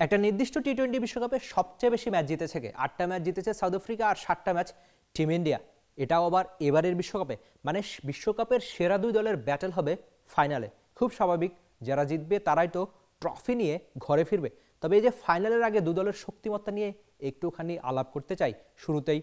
একটা নির্দিষ্ট টি-20 বিশ্বকাপে সবচেয়ে বেশি ম্যাচ জিতেছে কে? 8টা ম্যাচ জিতেছে সাউথ আফ্রিকা আর 7টা ম্যাচ টিম ইন্ডিয়া। এটাও আবার এবারের বিশ্বকাপে, মানে বিশ্বকাপের সেরা দুই দলের ব্যাটেল হবে ফাইনালে। খুব স্বাভাবিক, যারা জিতবে তারাই তো ট্রফি নিয়ে ঘরে ফিরবে। তবে এই যে ফাইনালের আগে দু দলের শক্তিমত্তা নিয়ে একটুখানি আলাপ করতে চাই। শুরুতেই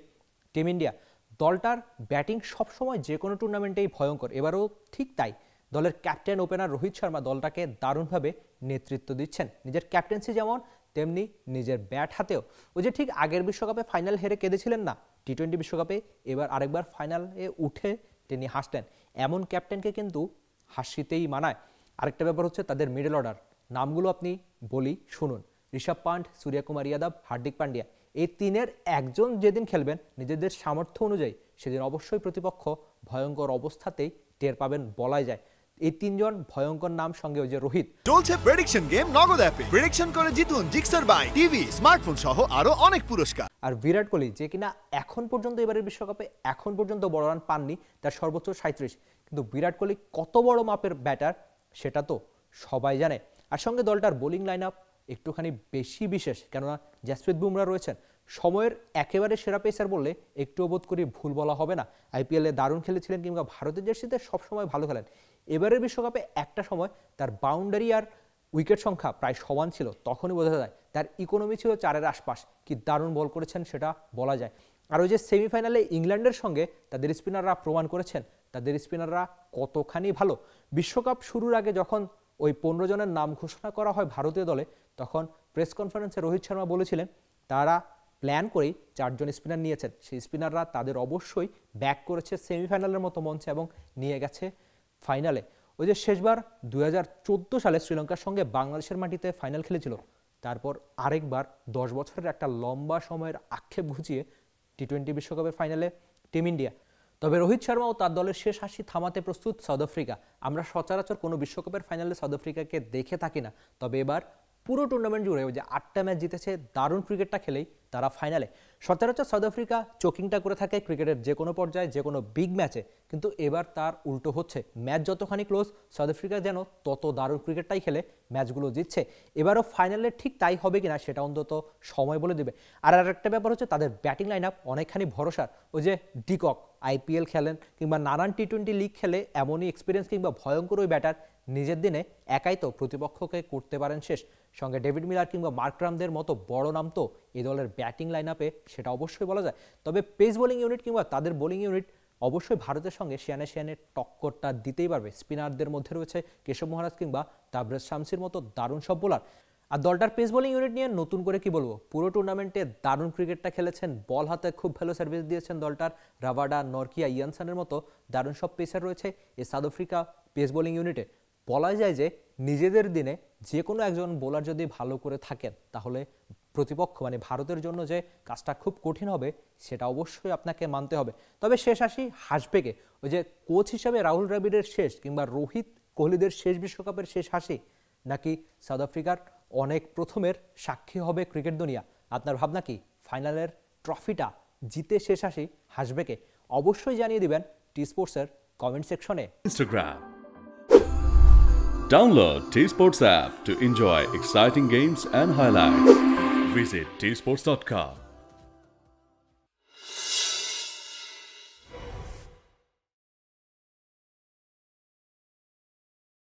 টিম ইন্ডিয়া দলটার ব্যাটিং সবসময় যে কোনো টুর্নামেন্টেই ভয়ঙ্কর, এবারও ঠিক তাই। দলের ক্যাপ্টেন ওপেনার রোহিত শর্মা দলটাকে দারুণভাবে নেতৃত্ব দিচ্ছেন। নিজের ক্যাপ্টেন্সি যেমন, তেমনি নিজের ব্যাট হাতেও। ওই যে ঠিক আগের বিশ্বকাপে ফাইনাল হেরে কেঁদেছিলেন না, টি-20 বিশ্বকাপে এবার আরেকবার ফাইনালে উঠে তিনি হাসলেন। এমন ক্যাপ্টেনকে কিন্তু হাসিতেই মানায়। আরেকটা ব্যাপার হচ্ছে তাদের মিডল অর্ডার। নামগুলো আপনি বলি, শুনুন। ঋষভ পান্ট, সূর্যকুমার যাদব, হার্দিক পান্ডিয়া, এই তিনের একজন যেদিন খেলবেন নিজেদের সামর্থ্য অনুযায়ী, সেদিন অবশ্যই প্রতিপক্ষ ভয়ঙ্কর অবস্থাতেই টের পাবেন বলাই যায়। এই তিনজন ভয়ঙ্কর নাম, সঙ্গে ওই যে রোহিত। চলছে প্রেডিকশন গেম নগদ অ্যাপে। প্রেডিকশন করে জিতুন জিক্সার বাইক, টিভি, স্মার্টফোন সহ আরো অনেক পুরস্কার। আর বিরাট কোহলি, যে কিনা এখন পর্যন্ত এবারের বিশ্বকাপে এখন পর্যন্ত বড় রান পাননি, তার সর্বোচ্চ 37। কিন্তু বিরাট কোহলি কত বড় মাপের ব্যাটার সেটা তো সবাই জানে। আর সঙ্গে দলটার বোলিং লাইন আপ একটুখানি বেশি বিশেষ, কেননা জাসপ্রীত বুমরা রয়েছেন। সময়ের একেবারে সেরা পেসার বললে একটু বোধ করি ভুল বলা হবে না। আইপিএলে দারুণ খেলেছিলেন, কিংবা ভারতের জার্সিতে সবসময় ভালো খেলেন। এবারের বিশ্বকাপে একটা সময় তার বাউন্ডারি আর উইকেট সংখ্যা প্রায় সমান ছিল, তখনই বোঝা যায় তার ইকোনমি ছিল 4-এর আশপাশ। কি দারুণ বল করেছেন সেটা বলা যায়। আর ওই যে সেমিফাইনালে ইংল্যান্ডের সঙ্গে তাদের স্পিনাররা প্রমাণ করেছেন তাদের স্পিনাররা কতখানি ভালো। বিশ্বকাপ শুরুর আগে যখন ওই 15 জনের নাম ঘোষণা করা হয় ভারতীয় দলে, তখন প্রেস কনফারেন্সে রোহিত শর্মা বলেছিলেন তারা প্ল্যান করেই 4 জন স্পিনার নিয়েছেন। সেই স্পিনাররা তাদের অবশ্যই ব্যাক করেছে সেমিফাইনালের মতো মঞ্চে এবং নিয়ে গেছে ফাইনালে। ওই যে শেষবার 2014 সালে শ্রীলঙ্কার সঙ্গে বাংলাদেশের মাটিতে ফাইনাল খেলেছিল, তারপর আরেকবার 10 বছরের একটা লম্বা সময়ের আক্ষেপ ঘুচিয়ে টি-20 বিশ্বকাপের ফাইনালে টিম ইন্ডিয়া। তবে রোহিত শর্মা ও তার দলের শেষ হাসি থামাতে প্রস্তুত সাউথ আফ্রিকা। আমরা সচরাচর কোনো বিশ্বকাপের ফাইনালে সাউথ আফ্রিকাকে দেখে থাকি না, তবে এবার পুরো টুর্নামেন্ট জুড়ে ওই যে 8টা ম্যাচ জিতেছে, দারুণ ক্রিকেটটা খেলেই তারা ফাইনালে। সচরাচর সাউথ আফ্রিকা চোকিংটা করে থাকে ক্রিকেটের যে কোনো পর্যায়ে, যে কোনো বিগ ম্যাচে, কিন্তু এবার তার উল্টো হচ্ছে। ম্যাচ যতখানি ক্লোজ, সাউথ আফ্রিকা যেন তত দারুণ ক্রিকেটটাই খেলে ম্যাচগুলো জিতছে। এবারও ফাইনালে ঠিক তাই হবে কিনা সেটা অন্তত সময় বলে দেবে। আর আরেকটা ব্যাপার হচ্ছে তাদের ব্যাটিং লাইন আপ অনেকখানি ভরসার। ওই যে ডিকক আইপিএল খেলেন কিংবা নানান টি-20 লিগ খেলে, এমনই এক্সপিরিয়েন্স কিংবা ভয়ঙ্কর ওই ব্যাটার নিজের দিনে একাই তো প্রতিপক্ষকে করতে পারেন শেষ। সঙ্গে ডেভিড মিলার কিংবা মার্করামদের মতো বড় নাম তো এই দলের ব্যাটিং লাইন আপে, সেটা অবশ্যই বলা যায়। তবে পেস বোলিং ইউনিট কিংবা তাদের বোলিং ইউনিট অবশ্যই ভারতের সঙ্গে শিয়ানে টক্করটা দিতেই পারবে। স্পিনারদের মধ্যে রয়েছে কেশব মহারাজ কিংবা তাবরেজ শামসির মতো দারুণ সব বোলার। আর দলটার পেস বোলিং ইউনিট নিয়ে নতুন করে কি বলবো, পুরো টুর্নামেন্টে দারুণ ক্রিকেটটা খেলেছেন, বল হাতে খুব ভালো সার্ভিস দিয়েছেন দলটার। রাভাডা, নরকিয়া, ইয়ানসনের মতো দারুণ সব পেসার রয়েছে এই সাউথ আফ্রিকা পেস বোলিং ইউনিটে। বলা যায় যে নিজেদের দিনে যে কোনো একজন বোলার যদি ভালো করে থাকেন, তাহলে প্রতিপক্ষ মানে ভারতের জন্য যে কাজটা খুব কঠিন হবে সেটা অবশ্যই আপনাকে মানতে হবে। তবে শেষ হাসি হাসবে কে? ওই যে কোচ হিসাবে রাহুল দ্রাবিড়ের শেষ, কিংবা রোহিত কোহলিদের শেষ বিশ্বকাপের শেষ হাসি, নাকি সাউথ আফ্রিকার অনেক প্রথমের সাক্ষী হবে ক্রিকেট দুনিয়া? আপনার ভাবনা কি? ফাইনালের ট্রফিটা জিতে শেষ হাসি হাসবে কে? অবশ্যই জানিয়ে দিবেন টি স্পোর্টসের কমেন্ট সেকশনে। Instagram. Download T Sports app to enjoy exciting games and highlights. Visit tsports.com.